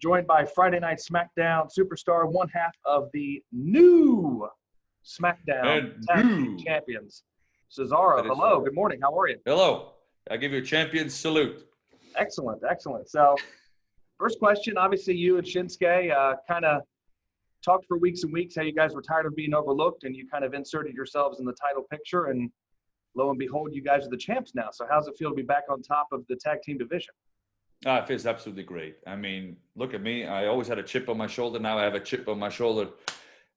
joined by Friday Night SmackDown superstar, one half of the new SmackDown Tag Team Champions, Cesaro. Hello, good morning. How are you? Hello. I give you a champion's salute. Excellent, excellent. So, first question, obviously you and Shinsuke kind of talked for weeks and weeks how you guys were tired of being overlooked, and you kind of inserted yourselves in the title picture, and lo and behold, you guys are the champs now. So how's it feel to be back on top of the tag team division? It feels absolutely great. I mean, look at me. I always had a chip on my shoulder. Now I have a chip on my shoulder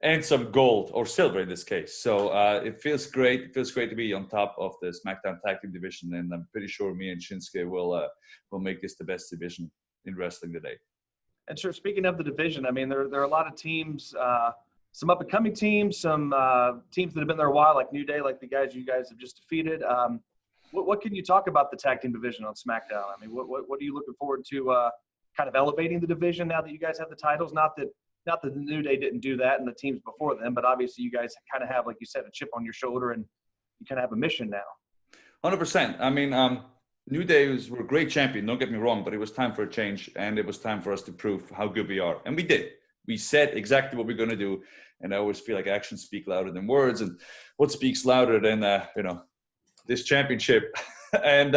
and some gold or silver in this case. So it feels great. It feels great to be on top of the SmackDown tag team division. And I'm pretty sure me and Shinsuke will make this the best division in wrestling today. And sure, speaking of the division, I mean, there are a lot of teams, some up-and-coming teams, some teams that have been there a while, like New Day, like the guys you guys have just defeated. What can you talk about the tag team division on SmackDown? I mean, what are you looking forward to kind of elevating the division now that you guys have the titles? Not that the New Day didn't do that and the teams before them, but obviously you guys kind of have, like you said, a chip on your shoulder, and you kind of have a mission now. 100%. I mean, New Day were a great champion, don't get me wrong, but it was time for a change, and it was time for us to prove how good we are. And we did. We said exactly what we're going to do, and I always feel like actions speak louder than words, and what speaks louder than, this championship. And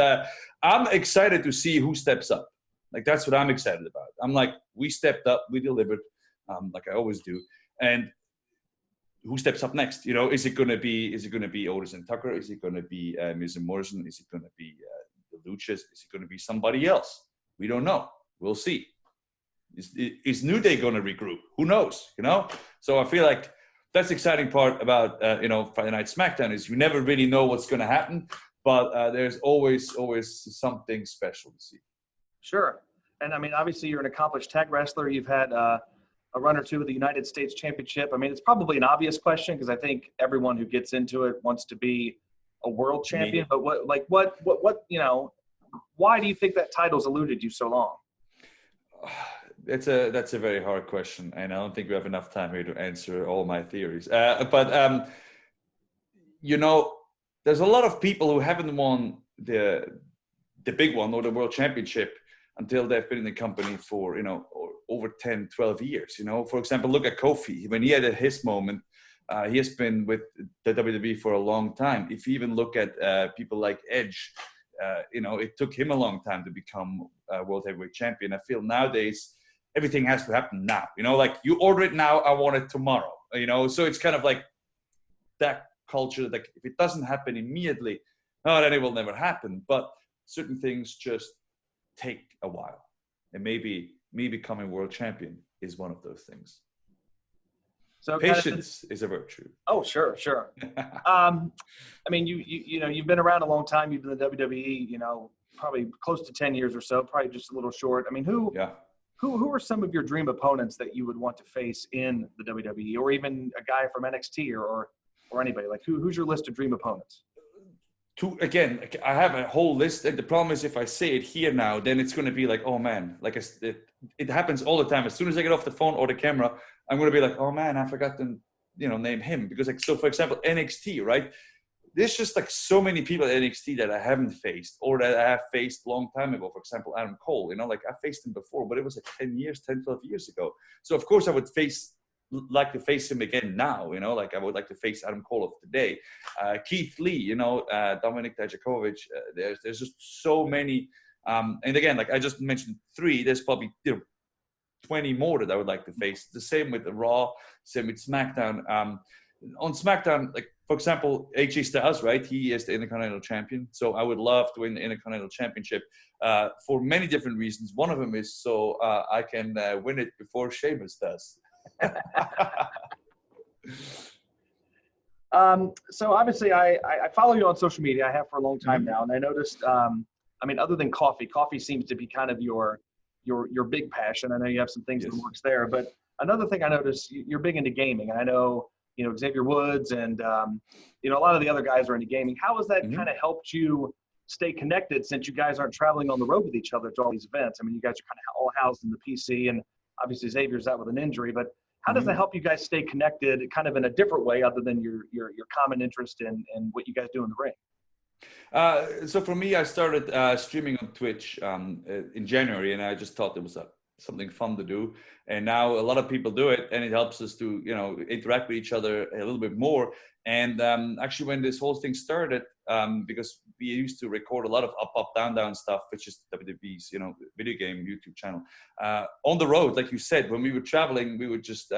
I'm excited to see who steps up. Like, that's what I'm excited about. I'm like, we stepped up, we delivered, like I always do. And who steps up next? You know, is it going to be Otis and Tucker? Is it going to be Miz and Morrison? Is it going to be the Luchas? Is it going to be somebody else? We don't know. We'll see. Is New Day going to regroup? Who knows? You know? So I feel like that's the exciting part about, Friday Night SmackDown is you never really know what's going to happen, but there's always something special to see. Sure. And, I mean, obviously you're an accomplished tag wrestler. You've had a run or two with the United States Championship. I mean, it's probably an obvious question because I think everyone who gets into it wants to be a world champion. But why do you think that title's eluded you so long? That's a very hard question, and I don't think we have enough time here to answer all my theories. There's a lot of people who haven't won the big one or the world championship until they've been in the company for over 10, 12 years. For example, look at Kofi. When he had his moment, he has been with the WWE for a long time. If you even look at people like Edge, it took him a long time to become world heavyweight champion. I feel nowadays everything has to happen now. Like you order it now, I want it tomorrow. So it's kind of like that culture. Like if it doesn't happen immediately, then it will never happen. But certain things just take a while, and maybe me becoming world champion is one of those things. So patience is a virtue. Oh, sure. I mean, you've been around a long time. You've been in the WWE, probably close to 10 years or so, probably just a little short. I mean, who are some of your dream opponents that you would want to face in the WWE, or even a guy from NXT or anybody? Like, who's your list of dream opponents? Again, I have a whole list. And the problem is if I say it here now, then it's going to be like, oh, man. Like it happens all the time. As soon as I get off the phone or the camera, I'm going to be like, oh, man, I forgot to, name him. Because, so, for example, NXT, right? There's just, so many people at NXT that I haven't faced or that I have faced a long time ago. For example, Adam Cole, I faced him before, but it was 10, 12 years ago. So, of course, I would like to face him again now, I would like to face Adam Cole of today. Keith Lee, Dominik Dijakovic. There's just so many. And again, like I just mentioned 3, there's probably 20 more that I would like to face. The same with Raw, same with SmackDown. On SmackDown, like for example, AJ Styles, right? He is the Intercontinental Champion. So I would love to win the Intercontinental Championship for many different reasons. One of them is so I can win it before Sheamus does. So obviously I follow you on social media. I have for a long time now, and I noticed other than coffee seems to be kind of your big passion. I know you have some things in the works there, but another thing I noticed, you're big into gaming, and I know Xavier Woods and a lot of the other guys are into gaming. How has that kind of helped you stay connected since you guys aren't traveling on the road with each other to all these events? I mean, you guys are kind of all housed in the PC, and obviously Xavier's out with an injury, but how does that help you guys stay connected kind of in a different way other than your common interest in what you guys do in the ring? So for me, I started streaming on Twitch in January, and I just thought it was a something fun to do. And now a lot of people do it, and it helps us to, you know, interact with each other a little bit more. And actually, when this whole thing started, because we used to record a lot of up, down, down stuff, which is WWE's, you know, video game YouTube channel. On the road, like you said, when we were traveling, we would just,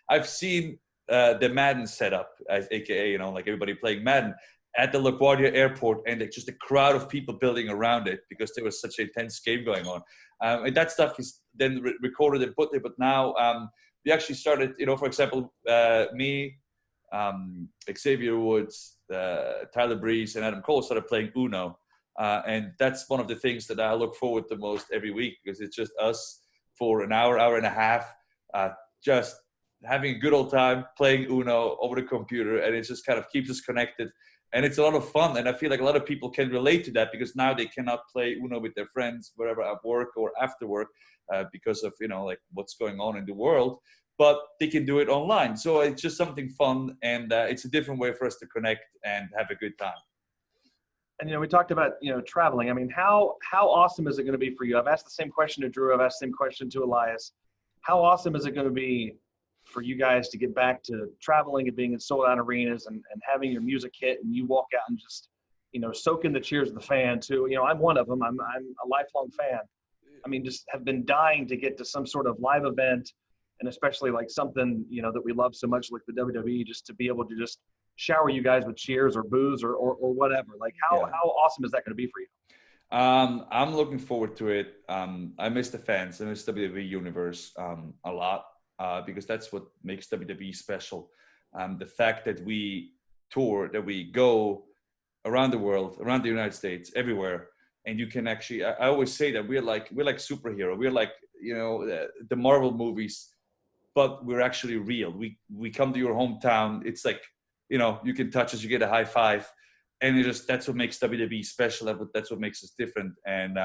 I've seen the Madden setup, as AKA, you know, like everybody playing Madden at the LaGuardia airport, and like just a crowd of people building around it because there was such an intense game going on. And that stuff is then recorded and put there. But now we actually started, you know, for example, me, Xavier Woods, Tyler Breeze, and Adam Cole started playing Uno. And that's one of the things that I look forward to most every week, because it's just us for an hour, hour and a half, just having a good old time playing Uno over the computer. And it just kind of keeps us connected. And it's a lot of fun. And I feel like a lot of people can relate to that, because now they cannot play Uno with their friends, wherever at work or after work, because of, you know, like what's going on in the world. But they can do it online. So it's just something fun, and it's a different way for us to connect and have a good time. And, you know, we talked about, you know, traveling. I mean, how awesome is it going to be for you? I've asked the same question to Drew. I've asked the same question to Elias. How awesome is it going to be for you guys to get back to traveling and being in sold-out arenas and having your music hit, and you walk out and just, you know, soak in the cheers of the fan too? You know, I'm one of them. I'm a lifelong fan. I mean, just have been dying to get to some sort of live event, and especially like something, you know, that we love so much, like the WWE, just to be able to just shower you guys with cheers or boos or whatever. Like how awesome is that going to be for you? I'm looking forward to it. I miss the fans. I miss WWE Universe a lot, because that's what makes WWE special. The fact that we tour, that we go around the world, around the United States, everywhere. And you can actually, I always say that we're like superhero. We're like, you know, the Marvel movies, but we're actually real. We come to your hometown. It's like, you know, you can touch us, you get a high five. And that's what makes WWE special. That's what makes us different. And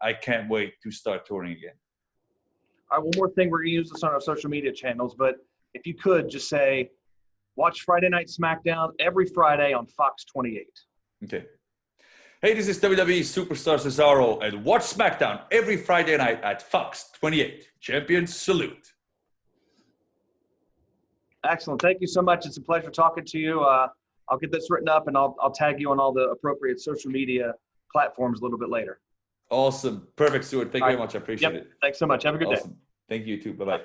I can't wait to start touring again. All right, one more thing. We're going to use this on our social media channels, but if you could just say, watch Friday Night SmackDown every Friday on Fox 28. Okay. Hey, this is WWE superstar Cesaro, and watch SmackDown every Friday night at Fox 28. Champions salute. Excellent. Thank you so much. It's a pleasure talking to you. I'll get this written up, and I'll tag you on all the appropriate social media platforms a little bit later. Awesome. Perfect, Stuart. Thank you very much. I appreciate it. Thanks so much. Have a good day. Thank you, too. Bye-bye.